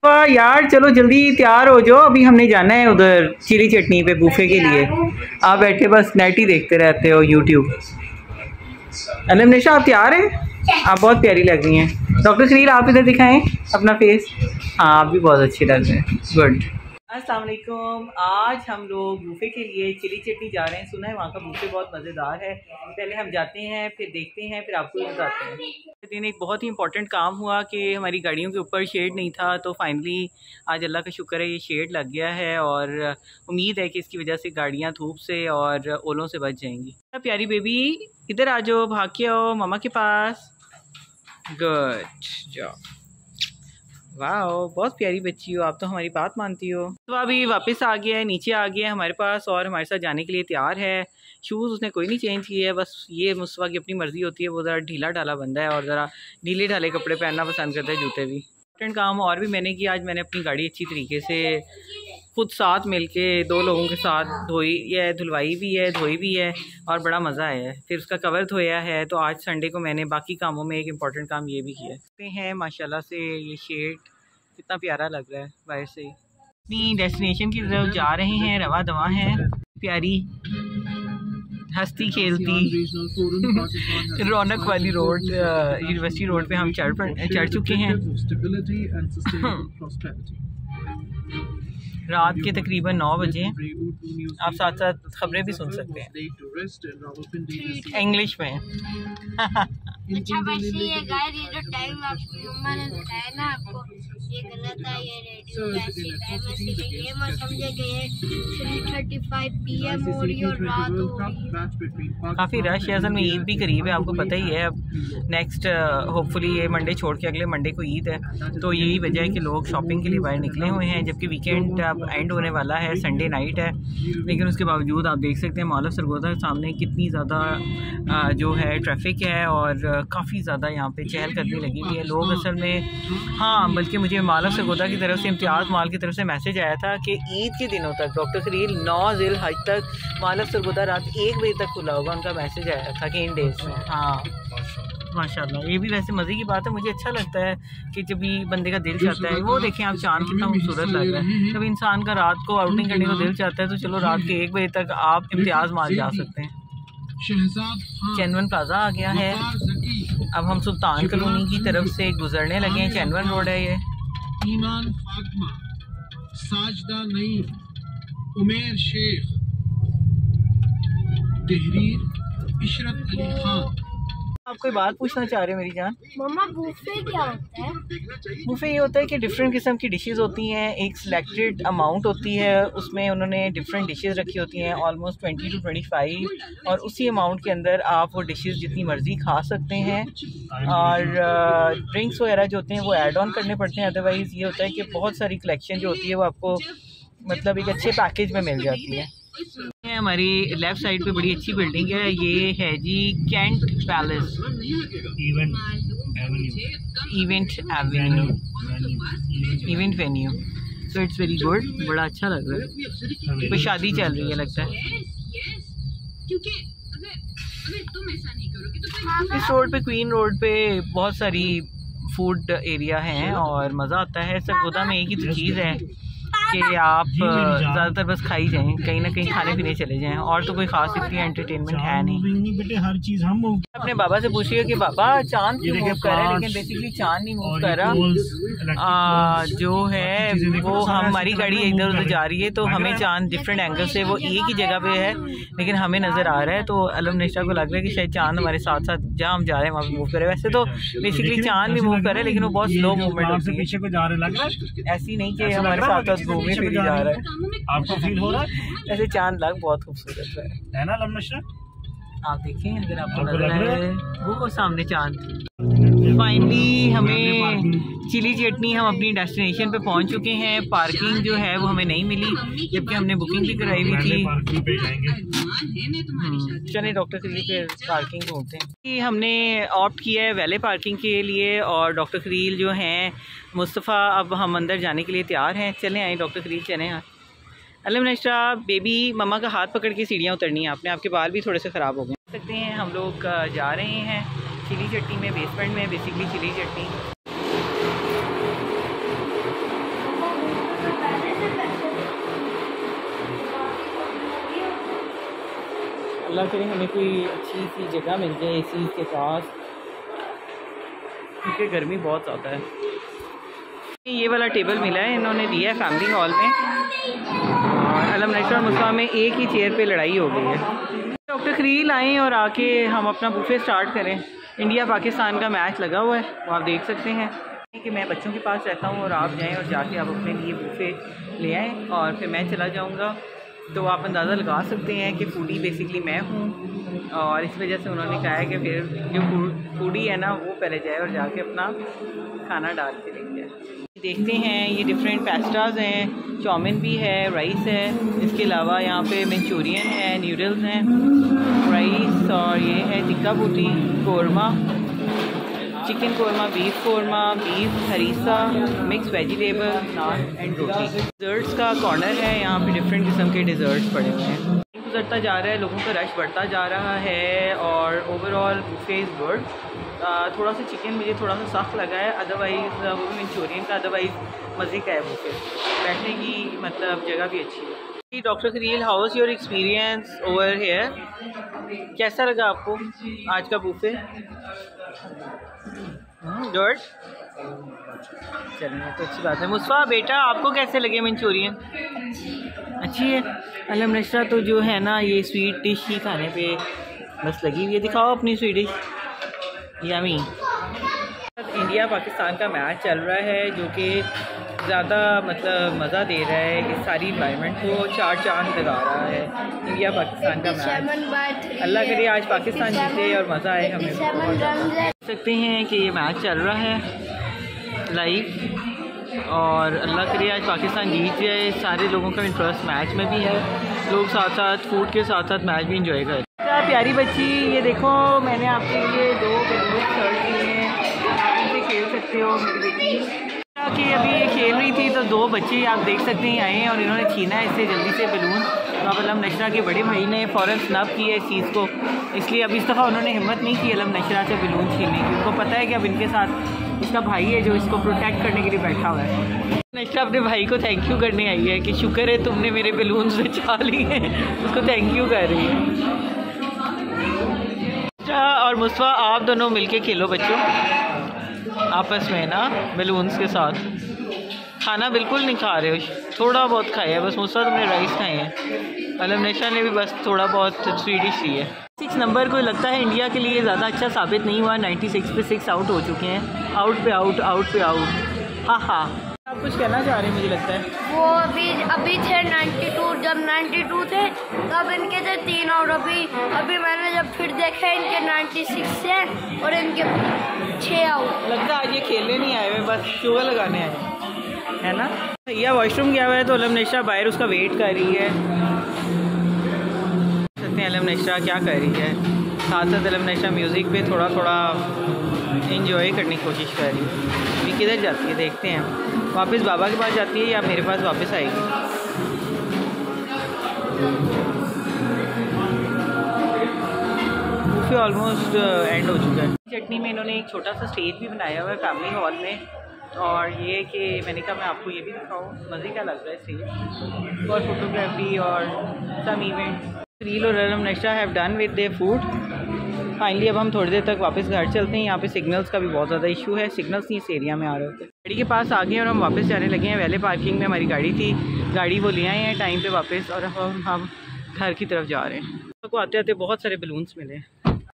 वाह यार, चलो जल्दी तैयार हो जाओ, अभी हमने जाना है उधर चिली चटनी पे बूफे के लिए। आप बैठे बस नेट ही देखते रहते हो यूट्यूब। अलमनिशा आप तैयार हैं? आप बहुत प्यारी लग रही हैं। डॉक्टर शरीर आप इधर दिखाएं अपना फेस। हाँ आप भी बहुत अच्छी लग रहे हैं, गुड। अस्सलाम वालेकुम। आज हम लोग बूफे के लिए चिली चटनी जा रहे हैं। सुना है वहाँ का बूफे बहुत मज़ेदार है। पहले हम जाते हैं, फिर देखते हैं, फिर आपको भी बताते हैं। दिन एक बहुत ही इंपॉर्टेंट काम हुआ कि हमारी गाड़ियों के ऊपर शेड नहीं था, तो फाइनली आज अल्लाह का शुक्र है ये शेड लग गया है और उम्मीद है कि इसकी वजह से गाड़ियाँ धूप से और ओलों से बच जाएंगी। प्यारी बेबी इधर आ जाओ, भाग के आओ मामा के पास। गुड जॉब, वाह बहुत प्यारी बच्ची हो आप, तो हमारी बात मानती हो। तो अभी वापस आ गया है, नीचे आ गया है हमारे पास और हमारे साथ जाने के लिए तैयार है। शूज़ उसने कोई नहीं चेंज किए है, बस ये मुस्तफ़ा की अपनी मर्ज़ी होती है, वो ज़रा ढीला ढाला बंदा है और ज़रा ढीले ढाले कपड़े पहनना पसंद करता है, जूते भी। इंपॉर्टेंट काम और भी मैंने किया, आज मैंने अपनी गाड़ी अच्छी तरीके से खुद साथ मिलके 2 लोगों के साथ धोई है, धुलवाई भी है, धोई भी है और बड़ा मज़ा आया है। फिर उसका कवर धोया है। तो आज संडे को मैंने बाकी कामों में एक इम्पॉर्टेंट काम ये भी किया है। माशाल्लाह से ये शेड कितना प्यारा लग रहा है बाहर से। अपनी डेस्टिनेशन की तरफ जा रहे हैं, रवा दवा हैं, प्यारी हंसती खेलती रौनक वाली रोड, यूनिवर्सिटी रोड पे हम चढ़ चुके हैं। रात के तकरीबन 9 बजे। आप साथ साथ खबरें भी सुन सकते हैं इंग्लिश में। अच्छा वैसे ये गाइस, ये जो टाइम मम्मा ने बताया ना आपको, ये गलत है। ये रेडियो ऐसी टाइम ऐसी ये मत समझे कि ये 3:35 PM हो रही है और रात हो रही है। काफ़ी रश है, असल में ईद भी करीब है, आपको पता ही है। अब नेक्स्ट होपफुली ये मंडे छोड़ के अगले मंडे को ईद है, तो यही वजह है कि लोग शॉपिंग के लिए बाहर निकले हुए हैं, जबकि वीकेंड अब एंड होने वाला है, संडे नाइट है। लेकिन उसके बावजूद आप देख सकते हैं मॉल ऑफ सरगोदा के सामने कितनी ज़्यादा जो है ट्रैफिक है और काफ़ी ज़्यादा यहाँ पे चहल कदमी लगी हुई है। लोग असल में, हाँ बल्कि मुझे मॉल ऑफ सरगोदा की तरफ से, इम्तियाज़ मॉल की तरफ से मैसेज आया था कि ईद के दिनों तक डॉक्टर शरील 9 ज़िल-हज तक मॉल ऑफ सरगोदा रात 1 बजे तक खुला होगा। उनका मैसेज आया था कि इन डेज़ में। हाँ माशाल्लाह, ये भी वैसे मज़े की बात है। मुझे अच्छा लगता है कि जब भी बंदे का दिल चाहता है, वो देखें आप चाँद कितना खूबसूरत लग रहा है। जब इंसान का रात को आउटिंग करने को दिल चाहता है तो चलो रात के 1 बजे तक आप इम्तियाज़ मॉल जा सकते हैं। चैनवन प्लाजा आ गया है। अब हम सुल्तान कॉलोनी की तरफ से गुजरने लगे हैं। चैनवन रोड है ये। ईमान फातिमा, साजदा नईम, उमेर शेख, तहरीर इशरत अली खान। आप कोई बात पूछना चाह रहे हो मेरी जान? मम्मा बूफे क्या होता है? बूफे ये होता है कि डिफरेंट किस्म की डिशेस होती हैं, एक सिलेक्टेड अमाउंट होती है, उसमें उन्होंने डिफरेंट डिशेस रखी होती हैं, ऑलमोस्ट 20 to 25, और उसी अमाउंट के अंदर आप वो डिशेस जितनी मर्जी खा सकते हैं। और ड्रिंक्स वगैरह जो होते हैं वो ऐड ऑन करने पड़ते हैं। अदरवाइज़ ये होता है कि बहुत सारी कलेक्शन जो होती है वो आपको मतलब एक अच्छे पैकेज में मिल जाती है। हमारी लेफ्ट साइड पे बड़ी अच्छी बिल्डिंग है, ये है जी कैंट palace event venue. So it's very good, बड़ा अच्छा लग रहा है। कोई शादी चल रही है लगता है। इस रोड पे, क्वीन रोड पे बहुत सारी फूड एरिया हैं और मज़ा आता है। सरगोदा में एक ही तो चीज़ है कि आप ज़्यादातर बस खाई जाएं, कहीं ना कहीं खाने पीने चले जाएं, और तो कोई खास इतनी एंटरटेनमेंट है नहीं। बेटे हर चीज़ हम अपने बाबा से पूछिए कि बाबा चांद क्यों मूव कर रहा है, लेकिन बेसिकली चांद नहीं मूव कर रहा। जो है वो हमारी गाड़ी इधर उधर जा रही है तो हमें चांद डिफरेंट एंगल से वो एक ही जगह पे है लेकिन हमें नज़र आ रहा है। तो अलमनिशा को लग रहा है कि शायद चांद हमारे साथ साथ जहाँ हम जा रहे हैं वहाँ पे मूव कर रहे हैं। वैसे तो बेसिकली चांद भी मूव कर रहा है लेकिन वो बहुत स्लो मूवमेंट होती है, पीछे को जा रहे लग रहा है, ऐसी नहीं कि हमारे साथ साथ घूमे फिर जा रहा है। आपको फील हो रहा है? ऐसे चांद लग बहुत खूबसूरत है ना अलमनिशा? आप देखें अगर आपको लग रहा है वो सामने चांद। फाइनली हमें चिली चटनी, हम अपनी डेस्टिनेशन पे पहुंच चुके हैं। पार्किंग जो है वो हमें नहीं मिली जबकि हमने बुकिंग भी कराई हुई थी। चलिए डॉक्टर खलील के पार्किंग ढूंढते हैं। हमने ऑप्ट किया है वैले पार्किंग के लिए और डॉक्टर खलील जो हैं मुस्तफ़ा, अब हम अंदर जाने के लिए तैयार हैं। चलें आए डॉक्टर खलील, चलें आए। अलमनिशा बेबी मम्मा का हाथ पकड़ के सीढ़ियाँ उतरनी है आपने, आपके बाल भी थोड़े से ख़राब हो गए। सकते हैं हम लोग जा रहे हैं चिली चटनी में, बेसमेंट में बेसिकली चिली चटनी। अल्लाह करे हमें कोई अच्छी सी जगह मिल जाए एसी के पास, क्योंकि गर्मी बहुत ज़्यादा है। ये वाला टेबल मिला है, इन्होंने दिया है फैमिली हॉल में, और अलम नशा और मुस्वा में एक ही चेयर पे लड़ाई हो गई है। डॉक्टर खलील आएँ और आके हम अपना बुफे स्टार्ट करें। इंडिया पाकिस्तान का मैच लगा हुआ है, वो आप देख सकते हैं कि मैं बच्चों के पास रहता हूँ और आप जाएं और जाके आप अपने लिए बुफे ले आएँ, और फिर मैं चला जाऊँगा। तो आप अंदाज़ा लगा सकते हैं कि फूडी बेसिकली मैं हूँ, और इस वजह से उन्होंने कहा है कि फिर जो फूडी है ना वो पहले जाए और जाके अपना खाना डाल के लेके जाए। देखते हैं ये डिफरेंट पास्ताज हैं, चाउमिन भी है, राइस है, इसके अलावा यहाँ पे मंचूरियन है, नूडल्स हैं, राइस, और ये है tikka boti, korma, chicken korma, beef korma, beef harissa, mix vegetable, naan and roti. Desserts का कॉर्नर है, यहाँ पे डिफरेंट किस्म के डिज़र्ट्स पड़े हुए हैं। गुजरता जा रहा है, लोगों का रश बढ़ता जा रहा है, और ओवरऑल बुफे इज़ गुड। थोड़ा सा चिकन मुझे थोड़ा सा सख्त लगा है, अदरवाइज़ वो भी मंचूरियन का, अदरवाइज़ मज़े का है बुफे, बैठने की मतलब जगह भी अच्छी है। Doctor Khalil, how was your experience over here? कैसा लगा आपको आज का बुफे? गुड, चलिए तो अच्छी बात है। मुस्वा बेटा, आपको कैसे लगे मंचूरियन? अच्छी है। अलम नशरा तो जो है ना ये स्वीट डिश ही खाने पे बस लगी हुई है। दिखाओ अपनी sweet dish. Yummy. India Pakistan का मैच चल रहा है जो कि ज़्यादा मतलब मज़ा दे रहा है, इस सारी इन्वायरमेंट को चार चांद लगा रहा है। इंडिया पाकिस्तान का मैच, अल्लाह करे आज पाकिस्तान जीते और मज़ा आए हमें। देख सकते हैं कि ये मैच चल रहा है लाइव, और अल्लाह करे आज पाकिस्तान जीत जाए। सारे लोगों का इंटरेस्ट मैच में भी है, लोग साथ साथ फूड के साथ साथ मैच भी इंजॉय करें। प्यारी बच्ची, ये देखो मैंने आपके लिए 2 बैलून शर्ट दिए हैं, आप इनसे खेल सकते हो। मेरी बेटी कि अभी ये खेल रही थी तो 2 बच्चे आप देख सकते हैं आए हैं और इन्होंने छीना है इससे जल्दी से बैलून। तो अब अलम नशरा के बड़े भाई ने फ़ौरन स्नब किया इस चीज़ को, इसलिए अब इस दफ़ा उन्होंने हिम्मत नहीं की अलम नशरा से बैलून छीनने की। उनको पता है कि अब इनके साथ इसका भाई है जो इसको प्रोटेक्ट करने के लिए बैठा हुआ है। नशरा अपने भाई को थैंक यू करने आई है कि शुक्र है तुमने मेरे बैलून्स बचा लिए, उसको थैंक यू कर रही है। और मुस्वा आप दोनों मिलके खेलो बच्चों आपस में ना बैलून्स के साथ। खाना बिल्कुल नहीं खा रहे हो, थोड़ा बहुत खाया है बस। मुस्वा तुमने राइस खाए हैं, अलम नशरा ने भी बस थोड़ा बहुत स्वीट डिश ली है। 6 नंबर को लगता है इंडिया के लिए ज़्यादा अच्छा साबित नहीं हुआ। 96 पे 6 आउट हो चुके हैं, आउट पे आउट, आउट पे आउट। हाँ हाँ, आप कुछ कहना चाह रहे हैं मुझे लगता है। वो अभी थे 92, जब 92 थे तब इनके थे 3 आउट। अभी मैंने जब फिर देखा इनके 96 से और इनके 6 आउट। लगता है आज ये खेलने नहीं आए हुए, बस शुगर लगाने आए है ना। भैया वॉशरूम गया हुआ है तो अलम नशरा बाहर उसका वेट कर रही है। सकते हैं अलम नशरा क्या कर रही है, साथ साथ अलम नशरा म्यूज़िक पे थोड़ा थोड़ा इंजॉय करने की कोशिश कर रही है। अभी किधर जाती है देखते हैं, वापस बाबा के पास जाती है या मेरे पास वापस आएगी। बुफे ऑलमोस्ट एंड हो चुका है। चटनी में इन्होंने एक छोटा सा स्टेज भी बनाया हुआ है फैमिली हॉल में, और ये कि मैंने कहा मैं आपको ये भी दिखाऊँ, मज़े का लग रहा है स्टेज, और फोटोग्राफी और सम इवेंट्स। खलील और Alam Nashra have done with their food. Finally अब हम थोड़ी देर तक वापस घर चलते हैं। यहाँ पे सिग्नल्स का भी बहुत ज़्यादा इशू है, सिग्नल्स नहीं इस एरिया में आ रहे होते। गाड़ी के पास आ गए और हम वापस जाने लगे हैं। वैले पार्किंग में हमारी गाड़ी थी, गाड़ी वो ले आए हैं टाइम पे वापस, और हम घर की तरफ जा रहे हैं। को आते आते बहुत सारे बैलून्स मिले।